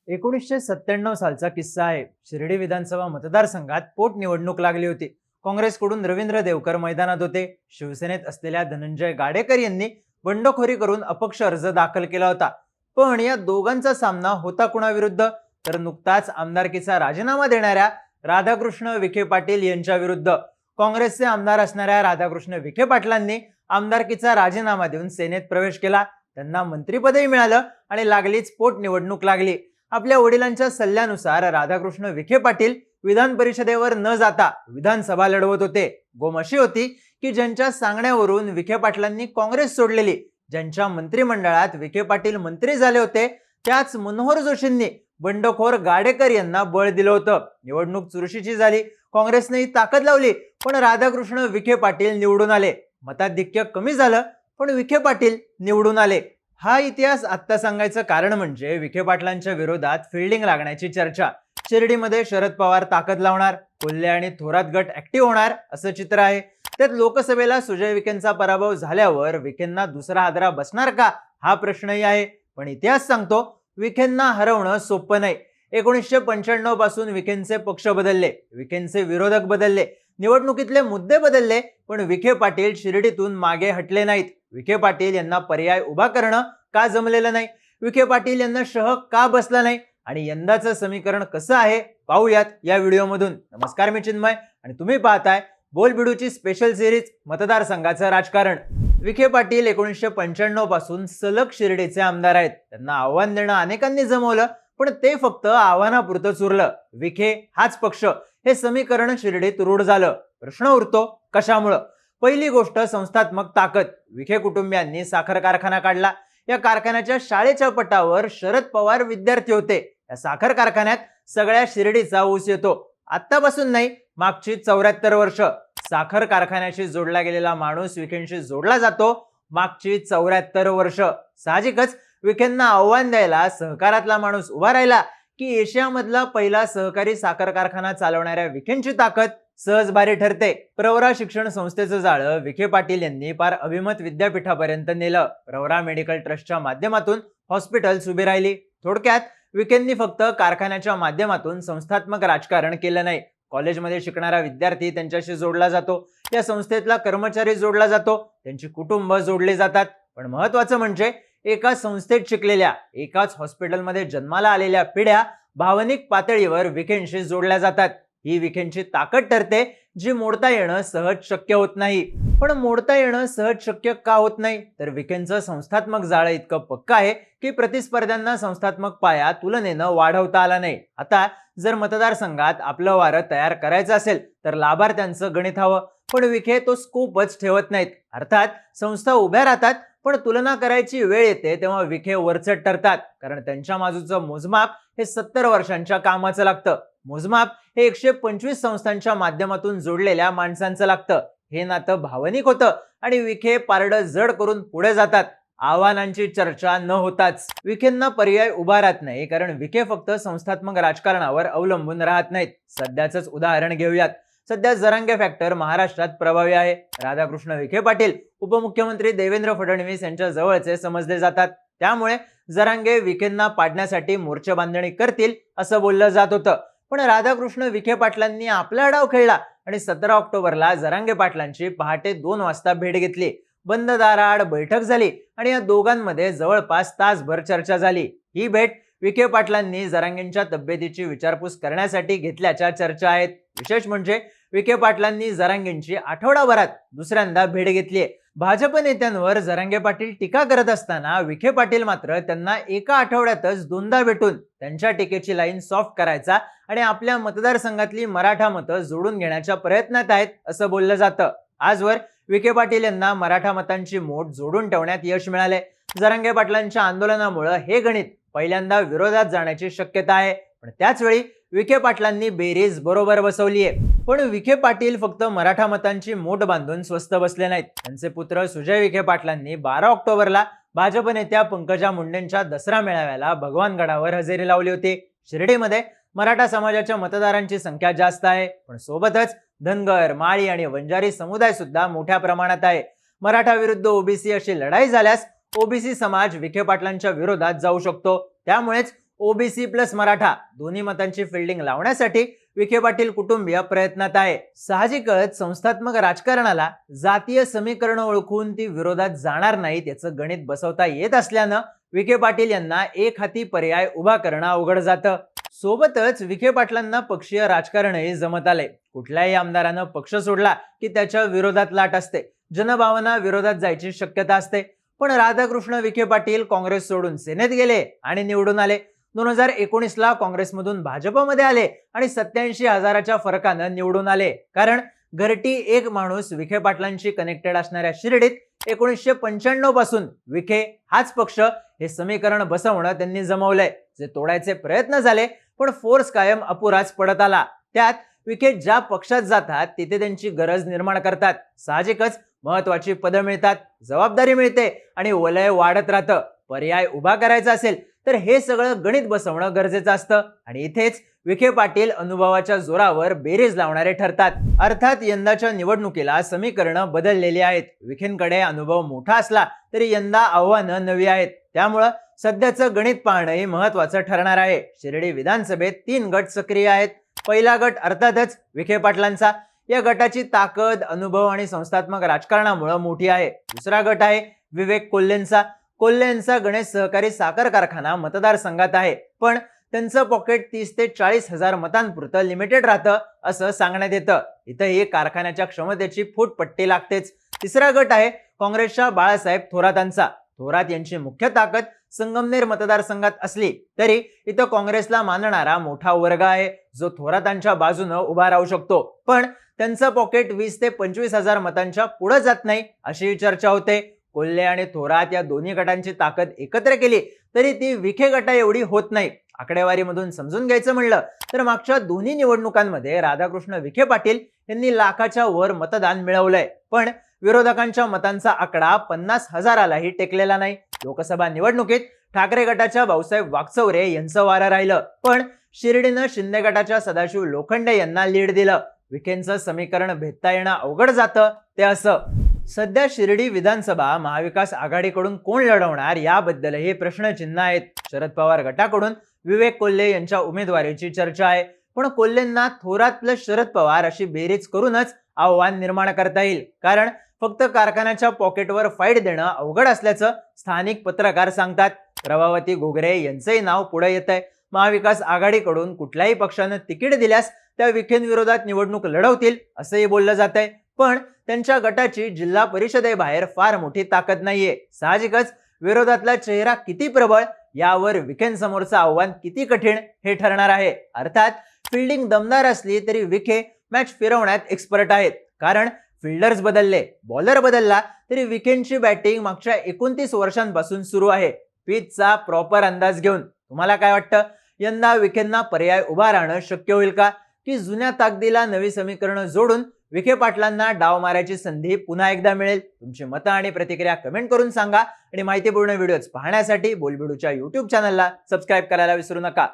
1997 सालचा किस्सा आहे। शिर्डी विधानसभा मतदारसंघात पोटनिवडणूक लागली होती। काँग्रेसकडून रवींद्र देवकर मैदानात होते। शिवसेनेत असलेल्या धनंजय गाडेकर यांनी बंडखोरी करून अपक्ष अर्ज दाखल केला होता। पण या दोघांचा सामना होता कुणाविरुद्ध? तर नुकताच आमदारकीचा राजीनामा देणाऱ्या राधाकृष्ण विखे पाटील यांच्या विरुद्ध। काँग्रेसचे आमदार असणाऱ्या राधाकृष्ण विखे पाटलांनी आमदारकीचा राजीनामा देऊन सेनेत प्रवेश केला। त्यांना मंत्रिपदही मिळालं आणि लागलीच पोटनिवडणूक लागली। आपल्या वडिलांच्या सल्ल्यानुसार राधाकृष्ण विखे पाटील विधान परिषदेवर न जाता विधानसभा लढवत होते। गोम अशी होती की ज्यांच्या सांगण्यावरून विखे पाटलांनी काँग्रेस सोडलेली, ज्यांच्या मंत्रिमंडळात विखे पाटील मंत्री झाले होते, त्याच मनोहर जोशींनी बंडखोर गाडेकर यांना बळ दिलं होतं। निवडणूक चुरशीची झाली। काँग्रेसने ताकद लावली, पण राधाकृष्ण विखे पाटील निवडून आले। मताधिक्य कमी झालं, पण विखे पाटील निवडून आले। हा इतिहास आत्ता सांगायचं कारण म्हणजे विखे पाटलांच्या विरोधात फिल्डिंग लागण्याची चर्चा। शिर्डीमध्ये शरद पवार ताकद लावणार, कोल्हे आणि थोरात गट ऍक्टिव्ह होणार असं चित्र आहे। त्यात लोकसभेला सुजय विखेंचा पराभव झाल्यावर विखेंना दुसरा हादरा बसणार का हा प्रश्नही आहे। पण इतिहास सांगतो विखेंना हरवणं सोपं नाही। 1995 पासून विखेंचे पक्ष बदलले, विखेंचे विरोधक बदलले, निवडणुकीतले मुद्दे बदलले, पण विखे पाटील शिर्डीतून मागे हटले नाहीत। विखे पाटील यांना पर्याय उभा करणं का जमलेलं नाही? विखे पाटील यांना शह का बसला नाही? आणि यंदाचं समीकरण कसं आहे पाहूयात या व्हिडिओमधून। नमस्कार, मी चिन्मय आणि तुम्ही पाहताय बोलबिडूची स्पेशल सिरीज मतदारसंघाचं राजकारण। विखे पाटील 1995 पासून सलग शिर्डीचे आमदार आहेत। त्यांना आव्हान देणं अनेकांनी जमवलं, पण ते फक्त आव्हानापुरतंच उरलं। विखे हाच पक्ष, हे समीकरण शिर्डीत रूढ झालं। प्रश्न उरतो कशामुळं? पहिली गोष्ट संस्थात्मक ताकद। विखे कुटुंबियांनी साखर कारखाना काढला। या कारखान्याच्या शाळेच्या पटावर शरद पवार विद्यार्थी होते। या साखर कारखान्यात सगळ्या शिर्डीचा ऊस येतो। आतापासून नाही, मागची 74 वर्ष साखर कारखान्याशी जोडला गेलेला माणूस विखेंशी जोडला जातो। मागची 74 वर्ष साहजिकच विखेंना आव्हान द्यायला सहकारातला माणूस उभा राहिला की एशियामधला पहिला सहकारी साखर कारखाना चालवणाऱ्या विखेंची ताकद सहज भारी ठरते। प्रवरा शिक्षण संस्थेचं जाळं विखे पाटील यांनी पार अभिमत विद्यापीठापर्यंत नेलं। प्रवरा मेडिकल ट्रस्टच्या माध्यमातून हॉस्पिटल्स उभी राहिली। थोडक्यात विखेंनी फक्त कारखान्याच्या माध्यमातून संस्थात्मक राजकारण केलं नाही। कॉलेजमध्ये शिकणारा विद्यार्थी त्यांच्याशी जोडला जातो, या संस्थेतला कर्मचारी जोडला जातो, त्यांची कुटुंब जोडली जातात। पण महत्वाचं म्हणजे एका संस्थेत शिकलेल्या, एकाच हॉस्पिटलमध्ये जन्माला आलेल्या पिढ्या भावनिक पातळीवर विखेंशी जोडल्या जातात। ही विखेंची ताकद ठरते, जी मोडता येणं सहज शक्य होत नाही। पण मोडता येणं सहज शक्य का होत नाही? तर विखेंचं संस्थात्मक जाळं इतकं पक्का आहे की प्रतिस्पर्ध्यांना संस्थात्मक पाया तुलनेनं वाढवता आला नाही। आता जर मतदारसंघात आपलं वारं तयार करायचं असेल तर लाभार्थ्यांचं गणित हवं, पण विखे तो स्कूपच ठेवत नाहीत। अर्थात संस्था उभ्या राहतात, पण तुलना करायची वेळ येते तेव्हा विखे वरचढ ठरतात, कारण त्यांच्या बाजूचं मोजमाप हे 70 वर्षांच्या कामाचं लागतं। मोजमाप हे 125 संस्थांच्या माध्यमातून जोडलेल्या माणसांचं लागतं। हे नातं भावनिक होतं आणि विखे पारडं जड करून पुढे जातात। आव्हानांची चर्चा न होताच विखेंना पर्याय उभा राहत नाही, कारण विखे फक्त संस्थात्मक राजकारणावर अवलंबून राहत नाहीत। सध्याच उदाहरण घेऊयात। सध्या जरांगे फॅक्टर महाराष्ट्रात प्रभावी आहे। राधाकृष्ण विखे पाटील उपमुख्यमंत्री देवेंद्र फडणवीस यांच्या जवळचे समजले जातात। त्यामुळे जरांगे विखेंना पाडण्यासाठी मोर्चा बांधणी करतील असं बोललं जात होतं। पण राधाकृष्ण विखे पाटलांनी आपला डाव खेळला आणि 17 ऑक्टोबरला जरांगे पाटलांची पहाटे 2 वाजता भेट घेतली। बंद दाराआड बैठक झाली आणि या दोघांमध्ये जवळपास तासभर चर्चा झाली। ही भेट विखे पाटलांनी जरांगेंच्या तब्येतीची विचारपूस करण्यासाठी घेतल्याच्या चर्चा आहेत। विशेष म्हणजे विखे पाटलांनी जरांगेंची आठवडाभरात दुसऱ्यांदा भेट घेतली। भाजप नेत्यांवर जरांगे पाटील टीका करत असताना विखे पाटील मात्र त्यांना एका आठवड्यातच 2दा भेटून त्यांच्या टीकेची लाईन सॉफ्ट करायचा आणि आपल्या मतदारसंघातली मराठा मतं जोडून घेण्याच्या प्रयत्नात आहेत असं बोललं जातं। आजवर विखे पाटील यांना मराठा मतांची मोठ जोडून ठेवण्यात यश मिळाले। जरांगे पाटलांच्या आंदोलनामुळे हे गणित पहिल्यांदा विरोधात जाण्याची शक्यता आहे, पण त्याच वेळी विखे पाटलांनी बेरीज बरोबर बसवली आहे। पण विखे पाटील फक्त मराठा मतांची मोठ बांधून स्वस्थ बसले नाहीत। त्यांचे पुत्र सुजय विखे पाटलांनी 12 ऑक्टोबरला भाजप नेत्या पंकजा मुंडेंच्या दसरा मेळाव्याला भगवानगडावर हजेरी लावली होती। शिर्डीमध्ये मराठा समाजाच्या मतदारांची संख्या जास्त आहे, पण सोबतच धनगर, माळी आणि वंजारी समुदाय सुद्धा मोठ्या प्रमाणात आहे। मराठा विरुद्ध ओबीसी अशी लढाई झाल्यास ओबीसी समाज विखे पाटलांच्या विरोधात जाऊ शकतो। त्यामुळेच ओबीसी प्लस मराठा दोन्ही मतांची फिल्डिंग लावण्यासाठी विखे पाटील कुटुंबीय प्रयत्नात आहे. साहजिकच संस्थात्मक राजकारणाला जातीय समीकरण ओळखून ती विरोधात जाणार नाहीत याचं गणित बसवता येत असल्यानं विखे पाटील यांना एक हाती पर्याय उभा करणं अवघड जातं. सोबतच विखे पाटलांना पक्षीय राजकारणही जमत आले. कुठल्याही आमदारानं पक्ष सोडला की त्याच्या विरोधात लाट असते, जनभावना विरोधात जायची शक्यता असते. पण राधाकृष्ण विखे पाटील काँग्रेस सोडून सेनेत गेले आणि निवडून आले. 2019 ला काँग्रेसमधून भाजपमध्ये आले आणि 87,000च्या फरकानं निवडून आले. कारण घरटी एक माणूस विखे पाटलांशी कनेक्टेड असणाऱ्या शिर्डीत 1995 पासून विखे हाच पक्ष हे समीकरण बसवणं त्यांनी जमवलंय. जे तोडायचे प्रयत्न झाले पण फोर्स कायम अपुराच पडत आला. त्यात विखे ज्या पक्षात जातात तिथे त्यांची गरज निर्माण करतात. साहजिकच महत्वाची पदं मिळतात, जबाबदारी मिळते आणि वलय वाढत राहतं. पर्याय उभा करायचा असेल तर हे सगळं गणित बसवणं गरजेचं असतं आणि इथेच विखे पाटील अनुभवाच्या जोरावर बेरीज लावणारे ठरतात. अर्थात यंदाच्या निवडणुकीला समीकरणं बदललेली आहेत. विखेंकडे अनुभव मोठा असला तरी यंदा आव्हानं नवी आहेत. त्यामुळं सध्याचं गणित पाहणंही महत्वाचं ठरणार आहे. शिर्डी विधानसभेत 3 गट सक्रिय आहेत. पहिला गट अर्थातच विखे पाटलांचा. या गटाची ताकद, अनुभव आणि संस्थात्मक राजकारणामुळे मोठी आहे. दुसरा गट आहे विवेक कोल्हेंचा. कोल्हे यांचा गणेश सहकारी साखर कारखाना मतदारसंघात आहे, पण त्यांचं पॉकेट 30 ते 40,000 मतांपुरतं लिमिटेड राहतं असं सांगण्यात येतं. इथंही कारखान्याच्या क्षमतेची फूटपट्टी लागतेच. तिसरा गट आहे काँग्रेसच्या बाळासाहेब थोरातांचा. थोरात यांची मुख्य ताकद संगमनेर मतदारसंघात असली तरी इथं काँग्रेसला मानणारा मोठा वर्ग आहे जो थोरातांच्या बाजूनं उभा राहू शकतो. पण त्यांचं पॉकेट 20 ते 25,000 मतांच्या पुढे जात नाही अशी चर्चा होते. कोल्हे आणि थोरात या दोन्ही गटांची ताकद एकत्र केली तरी ती विखे गटा एवढी होत नाही. आकडेवारीमधून समजून घ्यायचं म्हणलं तर मागच्या दोन्ही निवडणुकांमध्ये राधाकृष्ण विखे पाटील यांनी लाखाच्या वर मतदान मिळवलंय, पण विरोधकांच्या मतांचा आकडा 50,000लाही टेकलेला नाही. लोकसभा निवडणुकीत ठाकरे गटाच्या भाऊसाहेब वागचौरे यांचं वारं राहिलं, पण शिर्डीनं शिंदे गटाच्या सदाशिव लोखंडे यांना लीड दिलं. विखेंचं समीकरण भेदता येणं अवघड जातं ते असं. सध्या शिर्डी विधानसभा महाविकास आघाडीकडून कोण लढवणार याबद्दलही प्रश्नचिन्ह आहेत. शरद पवार गटाकडून विवेक कोल्हे यांच्या उमेदवारीची चर्चा आहे, पण कोल्हेंना थोरात प्लस शरद पवार अशी बेरीज करूनच आव्हान निर्माण करता येईल. कारण फक्त कारखान्याच्या पॉकेटवर फाईट देणं अवघड असल्याचं स्थानिक पत्रकार सांगतात. प्रभावती घोगरे यांचंही नाव पुढे येत आहे. महाविकास आघाडीकडून कुठल्याही पक्षानं तिकीट दिल्यास त्या विखेंविरोधात निवडणूक लढवतील असंही बोललं जात आहे. पण त्यांच्या गटाची जिल्हा परिषदेबाहेर फार मोठी ताकद नाहीये. साहजिकच विरोधातला चेहरा किती प्रबळ यावर विखेंसमोरचं आव्हान किती कठीण हे ठरणार आहे. अर्थात फिल्डिंग दमदार असली तरी विखे मॅच फिरवण्यात एक्सपर्ट आहेत. कारण फिल्डर्स बदलले, बॉलर बदलला तरी विखेंची बॅटिंग मागच्या 29 वर्षांपासून सुरू आहे. पिचचा प्रॉपर अंदाज घेऊन. तुम्हाला काय वाटतं, यंदा विखेंना पर्याय उभा राहणं शक्य होईल का, की जुन्या ताकदीला नवी समीकरणं जोडून विखे पाटलांना डाव मारायची संधी पुन्हा एकदा मिळेल? तुमची मतं आणि प्रतिक्रिया कमेंट करून सांगा आणि माहितीपूर्ण व्हिडिओज पाहण्यासाठी बोलबिडूच्या YouTube चॅनलला सबस्क्राईब करायला विसरू नका.